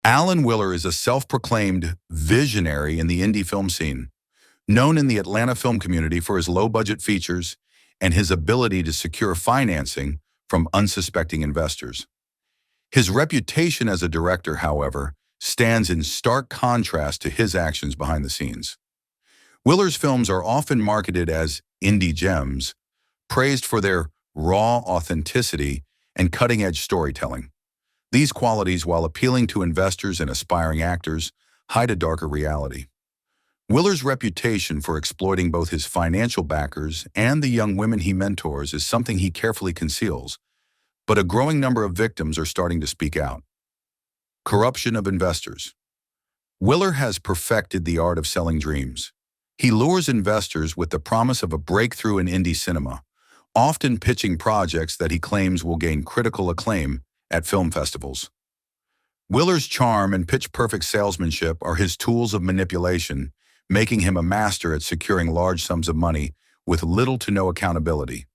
Alan Willer is a self-proclaimed visionary in the indie film scene, known in the Atlanta film community for his low-budget features and his ability to secure financing from unsuspecting investors. His reputation as a director, however, stands in stark contrast to his actions behind the scenes. Willer's films are often marketed as indie gems, praised for their raw authenticity and cutting-edge storytelling. These qualities, while appealing to investors and aspiring actors, hide a darker reality. Willer's reputation for exploiting both his financial backers and the young women he mentors is something he carefully conceals, but a growing number of victims are starting to speak out. Corruption of investors. Willer has perfected the art of selling dreams. He lures investors with the promise of a breakthrough in indie cinema, often pitching projects that he claims will gain critical acclaim at film festivals. Willer's charm and pitch-perfect salesmanship are his tools of manipulation, making him a master at securing large sums of money with little to no accountability.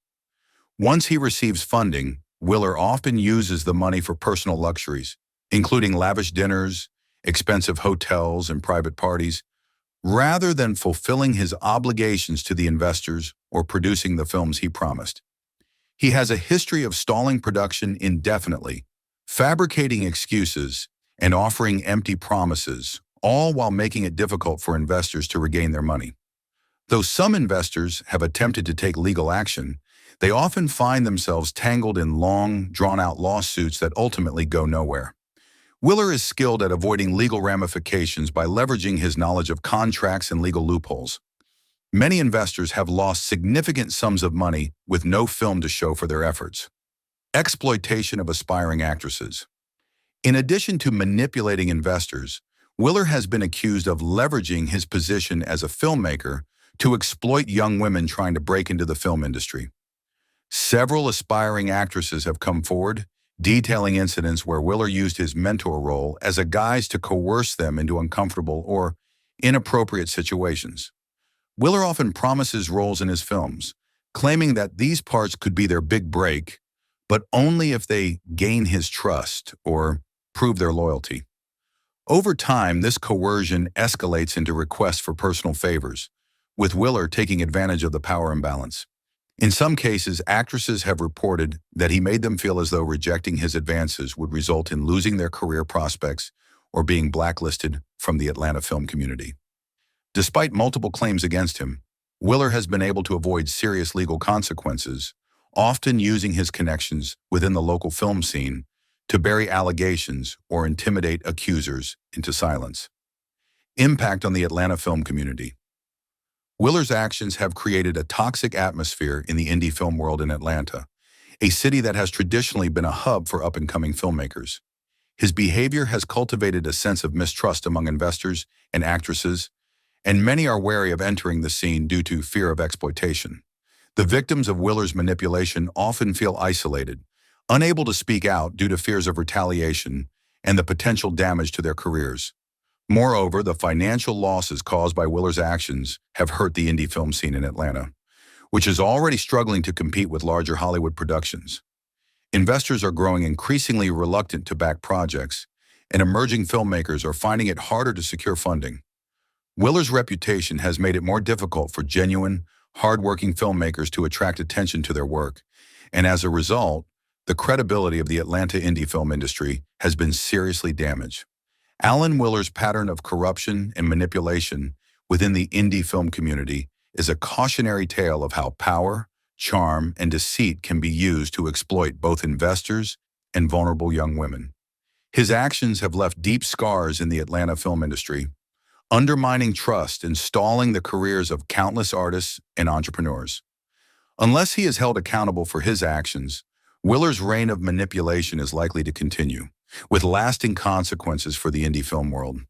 Once he receives funding, Willer often uses the money for personal luxuries, including lavish dinners, expensive hotels, and private parties, rather than fulfilling his obligations to the investors or producing the films he promised. He has a history of stalling production indefinitely, fabricating excuses, and offering empty promises, all while making it difficult for investors to regain their money. Though some investors have attempted to take legal action, they often find themselves tangled in long, drawn-out lawsuits that ultimately go nowhere. Willer is skilled at avoiding legal ramifications by leveraging his knowledge of contracts and legal loopholes. Many investors have lost significant sums of money with no film to show for their efforts. Exploitation of aspiring actresses. In addition to manipulating investors, Willer has been accused of leveraging his position as a filmmaker to exploit young women trying to break into the film industry. Several aspiring actresses have come forward, detailing incidents where Willer used his mentor role as a guise to coerce them into uncomfortable or inappropriate situations. Willer often promises roles in his films, claiming that these parts could be their big break, but only if they gain his trust or prove their loyalty. Over time, this coercion escalates into requests for personal favors, with Willer taking advantage of the power imbalance. In some cases, actresses have reported that he made them feel as though rejecting his advances would result in losing their career prospects or being blacklisted from the Atlanta film community. Despite multiple claims against him, Willer has been able to avoid serious legal consequences, often using his connections within the local film scene to bury allegations or intimidate accusers into silence. Impact on the Atlanta film community. Willer's actions have created a toxic atmosphere in the indie film world in Atlanta, a city that has traditionally been a hub for up-and-coming filmmakers. His behavior has cultivated a sense of mistrust among investors and actresses, and many are wary of entering the scene due to fear of exploitation. The victims of Willer's manipulation often feel isolated, unable to speak out due to fears of retaliation and the potential damage to their careers. Moreover, the financial losses caused by Willer's actions have hurt the indie film scene in Atlanta, which is already struggling to compete with larger Hollywood productions. Investors are growing increasingly reluctant to back projects, and emerging filmmakers are finding it harder to secure funding. Willer's reputation has made it more difficult for genuine, hard-working filmmakers to attract attention to their work, and as a result, the credibility of the Atlanta indie film industry has been seriously damaged. Alan Willer's pattern of corruption and manipulation within the indie film community is a cautionary tale of how power, charm, and deceit can be used to exploit both investors and vulnerable young women. His actions have left deep scars in the Atlanta film industry, undermining trust and stalling the careers of countless artists and entrepreneurs. Unless he is held accountable for his actions, Willer's reign of manipulation is likely to continue, with lasting consequences for the indie film world.